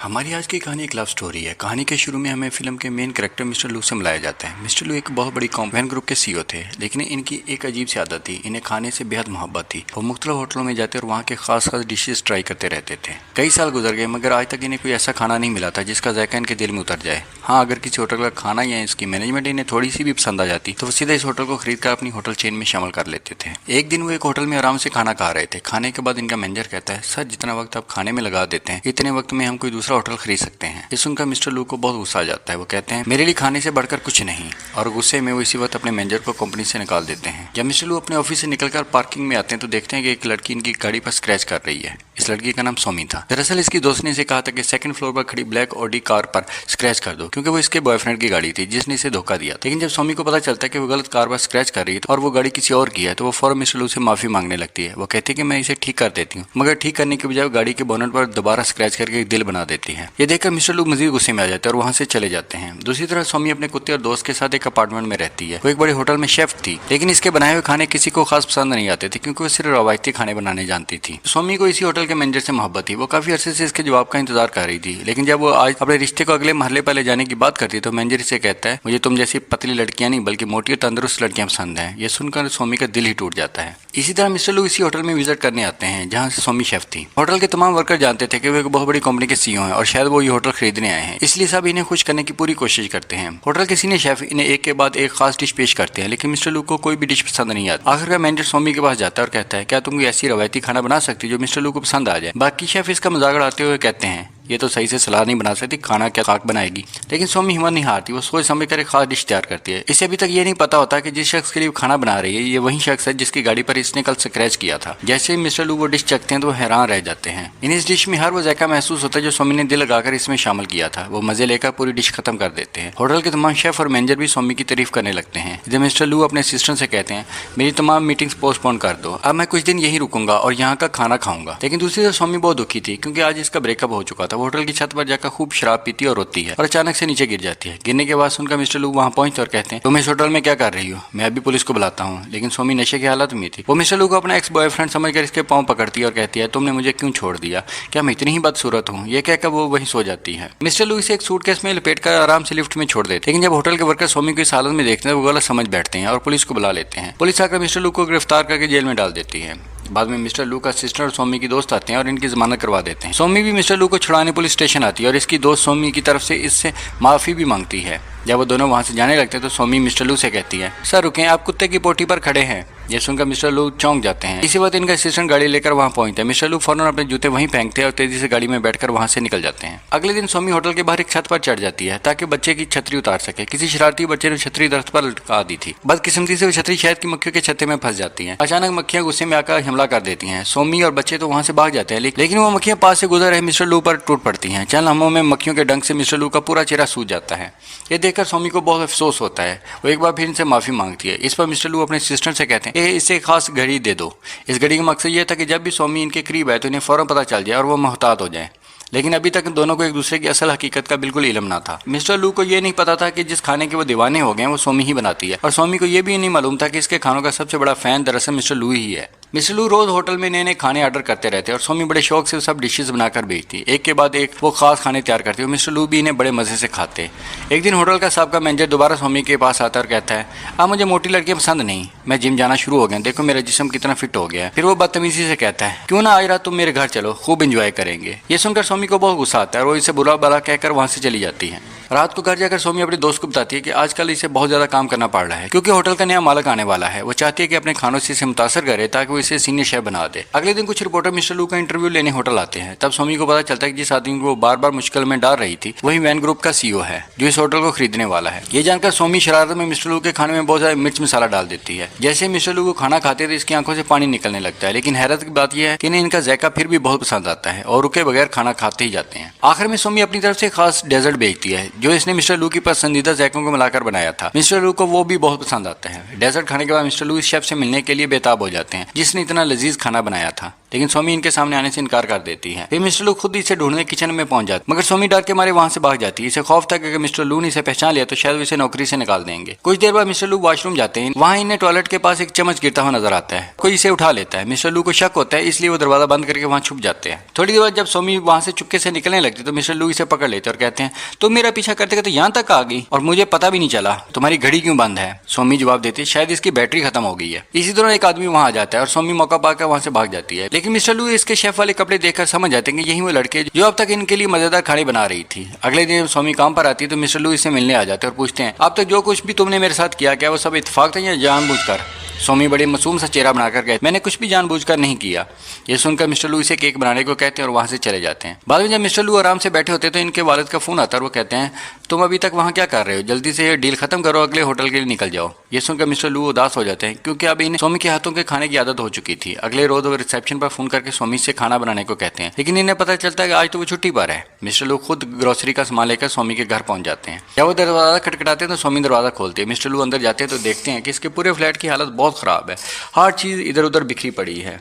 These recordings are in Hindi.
हमारी आज की कहानी एक लव स्टोरी है। कहानी के शुरू में हमें फिल्म के मेन कैरेक्टर मिस्टर लू से मिलाया जाता है। मिस्टर लू एक बहुत बड़ी कॉम्पैन ग्रुप के सीईओ थे, लेकिन इनकी एक अजीब सी आदत थी। इन्हें खाने से बेहद मोहब्बत थी। वो मुख्तलिफ होटलों में जाते और वहाँ के खास डिशेज ट्राई करते रहते थे। कई साल गुजर गए, मगर आज तक इन्हें कोई ऐसा खाना नहीं मिला था जिसका जायका इनके दिल में उतर जाए। हाँ, अगर किसी होटल का खाना या इसकी मैनेजमेंट इन्हें थोड़ी सी भी पसंद आ जाती तो वो सीधा इस होटल को खरीद कर अपनी होटल चेन में शामिल कर लेते थे। एक दिन वो एक होटल में आराम से खाना खा रहे थे। खाने के बाद इनका मैनेजर कहता है, सर जितना वक्त आप खाने में लगा देते हैं इतने वक्त में हम कोई दूसरा होटल खरीद सकते हैं। ये सुनकर मिस्टर लू को बहुत गुस्सा आ जाता है। वो कहते हैं, मेरे लिए खाने से बढ़कर कुछ नहीं, और गुस्से में वो इसी वक्त अपने मैनेजर को कंपनी से निकाल देते हैं। जब मिस्टर लू अपने ऑफिस से निकलकर पार्किंग में आते हैं तो देखते हैं कि एक लड़की इनकी गाड़ी पर स्क्रैच कर रही है। इस लड़की का नाम सोमी था। दरअसल इसकी दोस्त ने इसे कहा था कि सेकंड फ्लोर पर खड़ी ब्लैक ऑडी कार पर स्क्रैच कर दो, क्योंकि वो इसके बॉयफ्रेंड की गाड़ी थी जिसने इसे धोखा दिया। लेकिन जब सोमी को पता चलता है कि वो गलत कार पर स्क्रैच कर रही है और वो गाड़ी किसी और की है, तो वो फौरन मिस्टर लू से माफी मांगने लगती है। वो कहती है कि मैं इसे ठीक कर देती हूँ, मगर ठीक करने के बजाय गाड़ी के बोनट पर दोबारा स्क्रैच करके एक दिल बना देती है। ये देखकर मिस्टर लू मजीद गुस्से में आ जाते हैं और वहाँ से चले जाते हैं। दूसरी तरफ सोमी अपने कुत्ते और दोस्त के साथ एक अपार्टमेंट में रहती है। वो एक बड़े होटल में शेफ थी, लेकिन इसके बनाए हुए खाने किसी को खास पसंद नहीं आते थे, क्योंकि वो सिर्फ रवायती खाने बनाने जानती थी। सोमी को इसी होटल के मैनेजर से मोहब्बत थी। वो काफी अरसे से इसके जवाब का इंतजार कर रही थी, लेकिन जब वो आज अपने रिश्ते को अगले महले पर ले जाने की बात करती तो मैनेजर इसे कहता है, मुझे तुम जैसी पतली लड़कियां नहीं बल्कि मोटी और तंदुरुस्त लड़कियां पसंद हैं। ये सुनकर सोमी का दिल ही टूट जाता है। इसी तरह मिस्टर लू इसी होटल में विजिट करने आते हैं जहाँ से सोमी शेफ थी। होटल के तमाम वर्कर जानते थे कि वो एक बहुत बड़ी कंपनी के सीईओ हैं और शायद वो ये होटल खरीदने आए हैं, इसलिए सब इन्हें खुश करने की पूरी कोशिश करते हैं। होटल के सीनियर शेफ इन्हें एक के बाद एक खास डिश पेश करते हैं, लेकिन मिस्टर लू को कोई भी डिश पसंद नहीं आती। आखिरकार मैनेजर सोमी के पास जाता है और कहता है, क्या तुम कोई ऐसी रवायती खाना बना सकती जो मिस्टर लू को पसंद आ जाए। बाकी शेफ इसका मजाक उड़ाते हुए कहते हैं, ये तो सही से सलाद नहीं बना सकती, खाना क्या खाक बनाएगी। लेकिन सोमी हिम्मत नहीं हारती। वो सोच समझ कर एक खास डिश तैयार करती है। इसे अभी तक ये नहीं पता होता कि जिस शख्स के लिए खाना बना रही है ये वही शख्स है जिसकी गाड़ी पर इसने कल स्क्रैच किया था। जैसे ही मिस्टर लू वो डिश चखते हैं तो वो हैरान रह जाते हैं। इन्हें इस डिश में हर वो जायका महसूस होता है जो सोमी ने दिल लगाकर इसमें शामिल किया था। वो मजे लेकर पूरी डिश खत्म कर देते हैं। होटल के तमाम शेफ और मैनेजर भी सोमी की तारीफ करने लगते हैं। जब मिस्टर लू अपने असिस्टेंट से कहते हैं, मेरी तमाम मीटिंग्स पोस्टपोन कर दो, अब मैं कुछ दिन यही रुकूंगा और यहाँ का खाना खाऊंगा। लेकिन दूसरी तरफ सोमी बहुत दुखी थी, क्योंकि आज इसका ब्रेकअप हो चुका था। वो होटल की छत पर का खूब शराब पीती और रोती है और अचानक से नीचे गिर जाती है। गिरने के बाद सुनकर मिस्टर लू वहां पहुंचते और कहते हैं, तुम इस होटल में क्या कर रही हो, मैं अभी पुलिस को बुलाता हूँ। लेकिन सोमी नशे की हालत में थी। वो मिस्टर लू को अपना एक्स बॉयफ्रेंड समझकर इसके पांव पकड़ती है और कहती है, तुमने मुझे क्यों छोड़ दिया, क्या मैं इतनी ही बदसूरत हूँ। ये कहकर वो वहीं सो जाती है। मिस्टर लू इसे एक सूटकेस में लपेटकर आराम से लिफ्ट में छोड़ देते, लेकिन जब होटल के वर्कर सोमी को इस हालत में देखते हैं वो गलत समझ बैठते हैं और पुलिस को बुला लेते हैं। पुलिस आकर मिस्टर लू को गिरफ्तार करके जेल में डाल देती है। बाद में मिस्टर लू का सिस्टर और सोमी की दोस्त आते हैं और इनकी जमानत करवा देते हैं। सोमी भी मिस्टर लू को छुड़ाने पुलिस स्टेशन आती है और इसकी दोस्त सोमी की तरफ से इससे माफी भी मांगती है। जब वो दोनों वहां से जाने लगते हैं तो सोमी मिस्टर लू से कहती है, सर रुकें, आप कुत्ते की पोटी पर खड़े हैं। ये सुनकर मिस्टर लू चौंक जाते हैं। इसी वक्त इनका असिस्टेंट गाड़ी लेकर वहां पहुंचता है। मिस्टर लू फौरन अपने जूते वहीं फेंकते हैं और तेजी से गाड़ी में बैठकर वहां से निकल जाते हैं। अगले दिन सोमी होटल के बाहर एक छत पर चढ़ जाती है ताकि बच्चे की छतरी उतार सके। किसी शरारती बच्चे ने छतरी दरख्त पर लटका दी थी। बदकिस्मती से वो छतरी शहद की मक्खियों के छत्ते में फंस जाती है। अचानक मक्खियां गुस्से में आकर हमला कर देती हैं। सोमी और बच्चे तो वहां से भाग जाते हैं, लेकिन वो मक्खियां पास से गुजर रहे मिस्टर लू पर टूट पड़ती हैं। चंद लम्हों में मक्खियों के डंक से मिस्टर लू का पूरा चेहरा सूज जाता है। ये देखकर सोमी को बहुत अफसोस होता है। वो एक बार फिर इनसे माफी मांगती है। इस पर मिस्टर लू अपने असिस्टेंट से कहते हैं, इससे खास घड़ी दे दो। इस घड़ी का मकसद यह था कि जब भी सोमी इनके करीब आए तो इन्हें फौरन पता चल जाए और वो मोहतात हो जाए। लेकिन अभी तक दोनों को एक दूसरे की असल हकीकत का बिल्कुल इल्म ना था। मिस्टर लू को यह नहीं पता था कि जिस खाने के वो दीवाने हो गए वो सोमी ही बनाती है, और सोमी को यह भी नहीं मालूम था कि इसके खानों का सबसे बड़ा फैन दरअसल मिस्टर लू ही है। मिस्टर लू रोज होटल में नए नए खाने ऑर्डर करते रहते और सोमी बड़े शौक से सब डिशेस बनाकर बेचती। एक के बाद एक वो खास खाने तैयार करती और मिस्टर लू भी इन्हें बड़े मजे से खाते। एक दिन होटल का साहब का मैनेजर दोबारा सोमी के पास आता और कहता है, अब मुझे मोटी लड़कियां पसंद नहीं, मैं जिम जाना शुरू हो गया, देखो मेरा जिस्म कितना फिट हो गया है। फिर वो बदतमीजी से कहता है, क्यों ना आज रात तुम मेरे घर चलो, खूब इंजॉय करेंगे। ये सुनकर सोमी को बहुत गुस्सा आता है और वो इसे बुरा भला कहकर वहां से चली जाती है। रात को घर जाकर सोमी अपने दोस्त को बताती है कि आजकल इसे बहुत ज्यादा काम करना पड़ रहा है, क्योंकि होटल का नया मालिक आने वाला है। वो चाहती है कि अपने खानों से इसे मुतासर करे ताकि वो इसे सीनियर शेफ बना दे। अगले दिन कुछ रिपोर्टर मिस्टर लू का इंटरव्यू लेने होटल आते हैं। तब सोमी को पता चलता है कि जिस आदमी को बार बार मुश्किल में डाल रही थी वही वैन ग्रुप का सीईओ है जो इस होटल को खरीदने वाला है। ये जानकर सोमी शरारत में मिस्टर लू के खाने में बहुत ज्यादा मिर्च मसाला डाल देती है। जैसे मिस्टर लू को खाना खाते थे इसकी आंखों से पानी निकलने लगता है। लेकिन हैरत की बात यह है कि इन्हें इनका जायका फिर भी बहुत पसंद आता है और रुके बगैर खाना खाते ही जाते हैं। आखिर में सोमी अपनी तरफ से खास डेजर्ट भेजती है जो इसने मिस्टर लू की पसंदीदा जायकों को मिलाकर बनाया था। मिस्टर लू को वो भी बहुत पसंद आता है। डेजर्ट खाने के बाद मिस्टर लू इस शेफ से मिलने के लिए बेताब हो जाते हैं जिसने इतना लजीज खाना बनाया था। लेकिन सोमी इनके सामने आने से इनकार कर देती है। फिर मिस्टर लू खुद इसे ढूंढने किचन में पहुंच जाती, मगर सोमी डर के मारे वहां से भाग जाती है। इसे खौफ था कि अगर मिस्टर लू ने इसे पहचान लिया तो शायद इसे नौकरी से निकाल देंगे। कुछ देर बाद मिस्टर लू वॉशरूम जाते हैं। वहां इन्हें टॉयलेट के पास एक चम्मच गिरता हुआ नजर आता है। कोई इसे उठा लेता है। मिस्टर लू को शक होता है, इसलिए वो दरवाजा बंद करके वहां छुप जाते हैं। थोड़ी देर बाद जब सोमी वहां से चुपके से निकलने लगती तो मिस्टर लू इसे पकड़ लेते और कहते हैं, तुम मेरा पीछा करते करते यहाँ तक आ गई और मुझे पता भी नहीं चला। तुम्हारी घड़ी क्यों बंद है? सोमी जवाब देती है, शायद इसकी बैटरी खत्म हो गई है। इसी दौरान एक आदमी वहां आ जाता है और सोमी मौका पाकर वहां से भाग जाती है। लेकिन मिस्टर लू इसके शेफ वाले कपड़े देखकर समझ जाते हैं कि यही वो लड़के जो अब तक इनके लिए मजेदार खाने बना रही थी। अगले दिन सोमी काम पर आती है तो मिस्टर लू इससे मिलने आ जाते हैं और पूछते हैं, अब तक जो कुछ भी तुमने मेरे साथ किया क्या वो सब इत्तेफाक था या जानबूझकर? सोमी बड़े मासूम सा चेहरा बनाकर कहते, मैंने कुछ भी जानबूझकर नहीं किया। ये सुनकर मिस्टर लू इसे केक बनाने को कहते हैं और वहां से चले जाते हैं। बाद में जब मिस्टर लू आराम से बैठे होते हैं तो इनके वालिद का फोन आता है और वो कहते हैं, तुम अभी तक वहां क्या कर रहे हो? जल्दी से ये डील खत्म करो, अगले होटल के लिए निकल जाओ। ये सुनकर मिस्टर लू उदास हो जाते हैं क्योंकि अब इन्हें सोमी के हाथों के खाने की आदत हो चुकी थी। अगले रोज वो रिसेप्शन पर फोन करके सोमी से खाना बनाने को कहते हैं, लेकिन इन्हें पता चलता है कि आज तो वो छुट्टी पर है। मिस्टर लू खुद ग्रोसरी का सामान लेकर सोमी के घर पहुंच जाते हैं। जब वो दरवाजा खटखटाते हैं तो सोमी दरवाजा खोलते हैं। मिस्टर लू अंदर जाते हैं तो देखते हैं कि इसके पूरे फ्लैट की हालत बहुत खराब है। हर चीज इधर उधर बिखरी पड़ी है।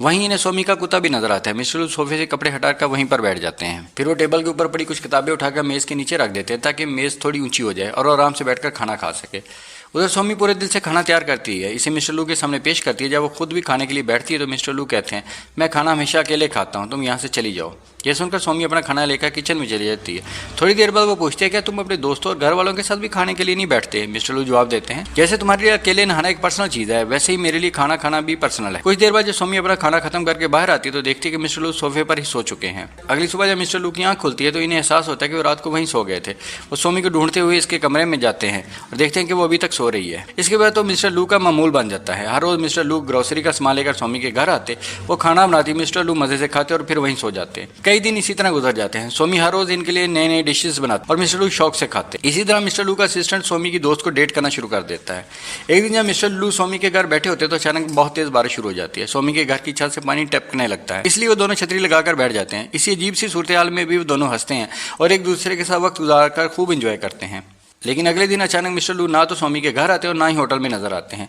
वहीं इन्हें सोमी का कुत्ता भी नजर आता है। मिस्टर लू सोफे से कपड़े हटाकर वहीं पर बैठ जाते हैं। फिर वो टेबल के ऊपर पड़ी कुछ किताबें उठाकर मेज के नीचे रख देते हैं ताकि मेज थोड़ी ऊंची हो जाए और आराम से बैठकर खाना खा सके। उधर सोमी पूरे दिल से खाना तैयार करती है, इसे मिस्टर लू के सामने पेश करती है। जब वो खुद भी खाने के लिए बैठती है तो मिस्टर लू कहते हैं, मैं खाना हमेशा अकेले खाता हूँ, तुम यहाँ से चली जाओ। यह सुनकर सोमी अपना खाना लेकर किचन में चली जाती है। थोड़ी देर बाद वो पूछती है, क्या तुम अपने दोस्तों और घर वालों के साथ भी खाने के लिए नहीं बैठते? मिस्टर लू जवाब देते हैं, जैसे तुम्हारे लिए अकेले नहाना एक पर्सनल चीज है वैसे ही मेरे लिए खाना खाना भी पर्सनल है। कुछ देर बाद जब सोमी अपना खाना खत्म करके बाहर आती है तो देखती है कि मिस्टर लू सोफे पर ही सो चुके हैं। अगली सुबह जब मिस्टर लू की आंख खुलती है तो इन्हें एहसास होता है कि वो रात को वहीं सो गए थे। वो सोमी को ढूंढते हुए इसके कमरे में जाते हैं और देखते हैं कि वो अभी तक सो रही है। इसके बाद तो मिस्टर लू का मामूल बन जाता है। हर रोज मिस्टर लू ग्रोसरी का सामान लेकर सोमी के घर आते, वो खाना बनाती, मिस्टर लू मजे से खाते और फिर वहीं सो जाते। कई दिन इसी तरह गुजर जाते हैं। सोमी हर रोज इनके लिए नए नए डिशेस बनाते और मिस्टर लू शौक से खाते। इसी तरह मिस्टर लू का असिस्टेंट सोमी की दोस्त को डेट करना शुरू कर देता है। एक दिन जब मिस्टर लू सोमी के घर बैठे होते तो अचानक बहुत तेज बारिश शुरू हो जाती है। सोमी के घर की छत से पानी टपकने लगता है, इसलिए वो दोनों छतरी लगाकर बैठ जाते हैं। इसी अजीब सी सूरत हाल में भी वो दोनों हंसते हैं और एक दूसरे के साथ वक्त गुजारकर खूब इंजॉय करते हैं। लेकिन अगले दिन अचानक मिस्टर लू ना तो सोमी के घर आते और ना ही होटल में नजर आते हैं।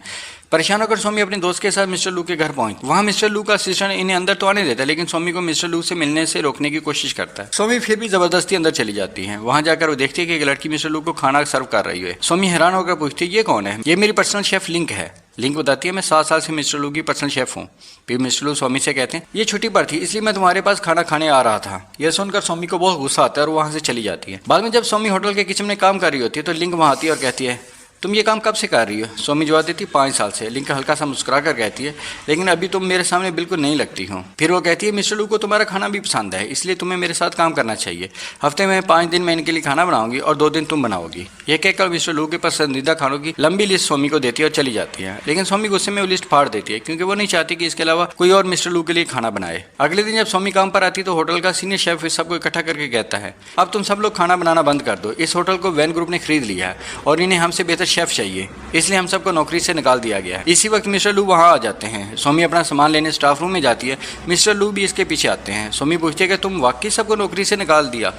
परेशान होकर सोमी अपने दोस्त के साथ मिस्टर लू के घर पहुंच। वहां मिस्टर लू का असिस्टेंट इन्हें अंदर तो आने देता है, लेकिन सोमी को मिस्टर लू से मिलने से रोकने की कोशिश करता है। सोमी फिर भी जबरदस्ती अंदर चली जाती है। वहां जाकर वो देखती है कि एक लड़की मिस्टर लू को खाना सर्व कर रही है। सोमी हैरान होकर पूछती है, ये कौन है? ये मेरी पर्सनल शेफ लिंक है। लिंक बताती है, मैं 7 साल से मिस्टर लू की पर्सनल शेफ हूँ। फिर मिस्टर लू सोमी से कहते हैं, ये छुट्टी पर थी इसलिए मैं तुम्हारे पास खाना खाने आ रहा था। यह सुनकर सोमी को बहुत गुस्सा आता है और वहां से चली जाती है। बाद में जब सोमी होटल के किचन में काम कर रही होती है तो लिंक वहां आती है और कहती है, तुम ये काम कब से कर रही हो? सोमी जवाब देती, 5 साल से। लिंक हल्का सा मुस्कुरा कर कहती है, लेकिन अभी तुम मेरे सामने बिल्कुल नहीं लगती हो। फिर वो कहती है, मिस्टर लू को तुम्हारा खाना भी पसंद है इसलिए तुम्हें मेरे साथ काम करना चाहिए। हफ्ते में 5 दिन मैं इनके लिए खाना बनाऊंगी और 2 दिन तुम बनाओगी। यह कहकर मिस्टर लू के पसंदीदा खानों की लंबी लिस्ट सोमी को देती है और चली जाती है। लेकिन सोमी गुस्से में वो लिस्ट फाड़ देती है क्योंकि वो नहीं चाहती कि इसके अलावा कोई और मिस्टर लू के लिए खाना बनाए। अगले दिन जब सोमी काम पर आती तो होटल का सीनियर शेफ इस सबको इकट्ठा करके कहता है, अब तुम सब लोग खाना बनाना बंद कर दो। इस होटल को वैन ग्रुप ने खरीद लिया है और इन्हें हमसे बेहतर शेफ चाहिए, इसलिए हम सबको नौकरी से निकाल दिया गया है। इसी वक्त मिस्टर लू वहां आ जाते हैं। सोमी अपना सामान लेने स्टाफ रूम में जाती है। मिस्टर लू भी इसके पीछे आते हैं। सोमी पूछती है कि तुम वाकई सबको नौकरी से निकाल दिया?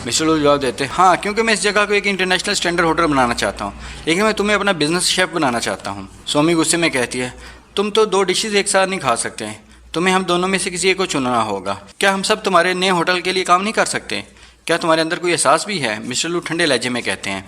मिस्टर लू जवाब देते हैं, हाँ, क्योंकि मैं इस जगह को एक इंटरनेशनल स्टैंडर्ड होटल बनाना चाहता हूँ, लेकिन मैं तुम्हें अपना बिजनेस शेफ बनाना चाहता हूँ। सोमी गुस्से में कहती है, तुम तो 2 डिशेज एक साथ नहीं खा सकते, तुम्हें हम दोनों में से किसी एक को चुनना होगा। क्या हम सब तुम्हारे नए होटल के लिए काम नहीं कर सकते? क्या तुम्हारे अंदर कोई एहसास भी है? मिस्टर लू ठंडे लहजे में कहते हैं,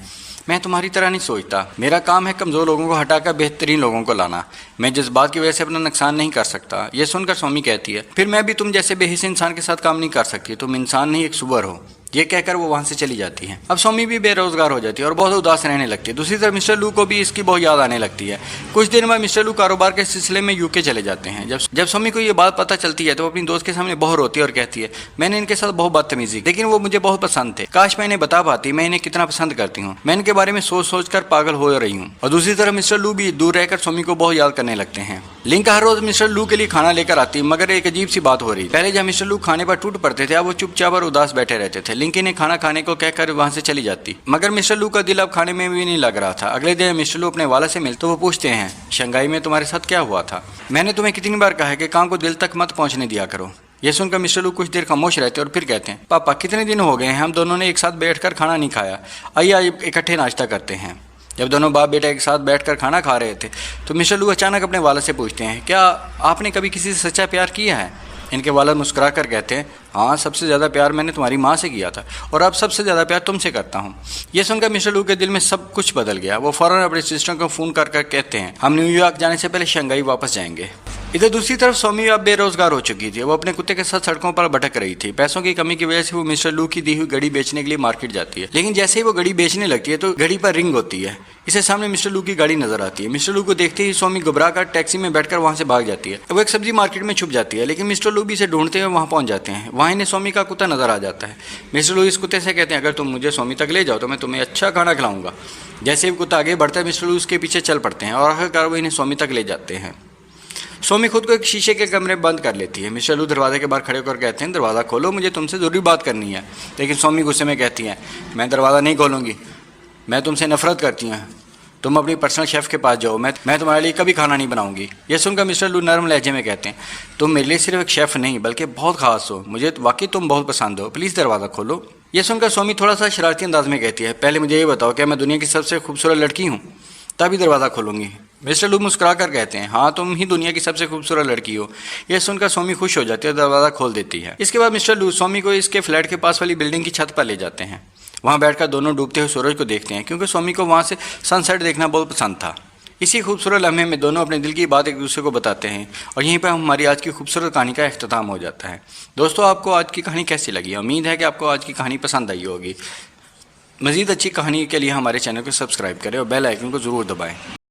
मैं तुम्हारी तरह नहीं सोचता। मेरा काम है कमज़ोर लोगों को हटाकर बेहतरीन लोगों को लाना। मैं जज्बात की वजह से अपना नुकसान नहीं कर सकता। यह सुनकर सोमी कहती है, फिर मैं भी तुम जैसे बेहिस इंसान के साथ काम नहीं कर सकती। तुम इंसान नहीं, एक सुअर हो। ये कहकर वो वहां से चली जाती है। अब सोमी भी बेरोजगार हो जाती है और बहुत उदास रहने लगती है। दूसरी तरफ मिस्टर लू को भी इसकी बहुत याद आने लगती है। कुछ दिन बाद मिस्टर लू कारोबार के सिलसिले में यूके चले जाते हैं। जब सोमी को ये बात पता चलती है तो वो अपनी दोस्त के सामने बहुत रोती है और कहती है, मैंने इनके साथ बहुत बदतमीजी, लेकिन वो मुझे बहुत पसंद थे। काश मैं इन्हें बता पाती मैं इन्हें कितना पसंद करती हूँ। मैं इनके बारे में सोच सोच कर पागल हो रही हूँ। और दूसरी तरफ मिस्टर लू भी दूर रहकर सोमी को बहुत याद करने लगते हैं। लिंक हर रोज मिस्टर लू के लिए खाना लेकर आती, मगर एक अजीब सी बात हो रही। पहले जब मिस्टर लू खाने पर टूट पड़ते थे, अब वो चुपचाप और उदास बैठे रहते थे। लिंक इन्हें खाना खाने को कहकर वहां से चली जाती, मगर मिस्टर लू का दिल अब खाने में भी नहीं लग रहा था। अगले दिन मिस्टर लू अपने वाला से मिलते तो वो पूछते हैं, शंघाई में तुम्हारे साथ क्या हुआ था? मैंने तुम्हें कितनी बार कहा है कि काम को दिल तक मत पहुंचने दिया करो। यह सुनकर मिस्टर लू कुछ देर खामोश रहते और फिर कहते हैं, पापा कितने दिन हो गए हैं हम दोनों ने एक साथ बैठकर खाना नहीं खाया, आइए इकट्ठे नाश्ता करते हैं। जब दोनों बाप बेटा एक साथ बैठकर खाना खा रहे थे तो मिस्टर लू अचानक अपने वाला से पूछते हैं, क्या आपने कभी किसी से सच्चा प्यार किया है? इनके वालिद मुस्कुरा कर कहते हैं, हाँ सबसे ज़्यादा प्यार मैंने तुम्हारी माँ से किया था और अब सबसे ज़्यादा प्यार तुमसे करता हूँ। ये सुनकर मिस्टर लू के दिल में सब कुछ बदल गया। वो फ़ौरन अपने सिस्टर को फ़ोन कर कहते हैं, हम न्यूयॉर्क जाने से पहले शंघाई वापस जाएंगे। इधर दूसरी तरफ सोमी अब बेरोजगार हो चुकी थी। वो अपने कुत्ते के साथ सड़कों पर भटक रही थी। पैसों की कमी की वजह से वो मिस्टर लू की दी हुई घड़ी बेचने के लिए मार्केट जाती है, लेकिन जैसे ही वो घड़ी बेचने लगती है तो घड़ी पर रिंग होती है। इसे सामने मिस्टर लू की गाड़ी नजर आती है। मिस्टर लू को देखते ही सोमी घबरा कर टैक्सी में बैठकर वहां से भाग जाती है। वो एक सब्जी मार्केट में छुप जाती है, लेकिन मिस्टर लू भी इसे ढूंढते हुए वहां पहुंच जाते हैं। वहां इन्हें सोमी का कुत्ता नजर आ जाता है। मिस्टर लू इस कुत्ते से कहते हैं, अगर तुम मुझे सोमी तक ले जाओ तो मैं तुम्हें अच्छा खाना खिलाऊंगा। जैसे ही कुत्ता आगे बढ़ता है, मिस्टर लू उसके पीछे चल पड़ते हैं और आखिरकार वो इन्हें सोमी तक ले जाते हैं। सोमी खुद को एक शीशे के कमरे में बंद कर लेती है। मिस्टर लू दरवाजे के बाहर खड़े होकर कहते हैं, दरवाज़ा खोलो, मुझे तुमसे ज़रूरी बात करनी है। लेकिन सोमी गुस्से में कहती है, मैं दरवाज़ा नहीं खोलूँगी, मैं तुमसे नफरत करती हूँ, तुम अपनी पर्सनल शेफ़ के पास जाओ, मैं तुम्हारे लिए कभी खाना नहीं बनाऊंगी। यह सुनकर मिस्टर लू नरम लहजे में कहते हैं, तुम मेरे लिए सिर्फ एक शेफ़ नहीं बल्कि बहुत खास हो, मुझे वाकई तुम बहुत पसंद हो, प्लीज़ दरवाज़ा खोलो। यह सुनकर सोमी थोड़ा सा शरारती अंदाज में कहती है, पहले मुझे ये बताओ क्या मैं दुनिया की सबसे खूबसूरत लड़की हूँ, तभी दरवाज़ा खोलूँगी। मिस्टर लू मुस्कुरा कर कहते हैं, हाँ तुम ही दुनिया की सबसे खूबसूरत लड़की हो। यह सुनकर सोमी खुश हो जाती है और दरवाज़ा खोल देती है। इसके बाद मिस्टर लू सोमी को इसके फ्लैट के पास वाली बिल्डिंग की छत पर ले जाते हैं। वहाँ बैठकर दोनों डूबते हुए सूरज को देखते हैं, क्योंकि सोमी को वहाँ से सनसेट देखना बहुत पसंद था। इसी खूबसूरत लम्हे में दोनों अपने दिल की बात एक दूसरे को बताते हैं और यहीं पर हमारी आज की खूबसूरत कहानी का अख्ताम हो जाता है। दोस्तों, आपको आज की कहानी कैसी लगी? उम्मीद है कि आपको आज की कहानी पसंद आई होगी। मज़ीद अच्छी कहानी के लिए हमारे चैनल को सब्सक्राइब करें और बेल आइकन को ज़रूर दबाएँ।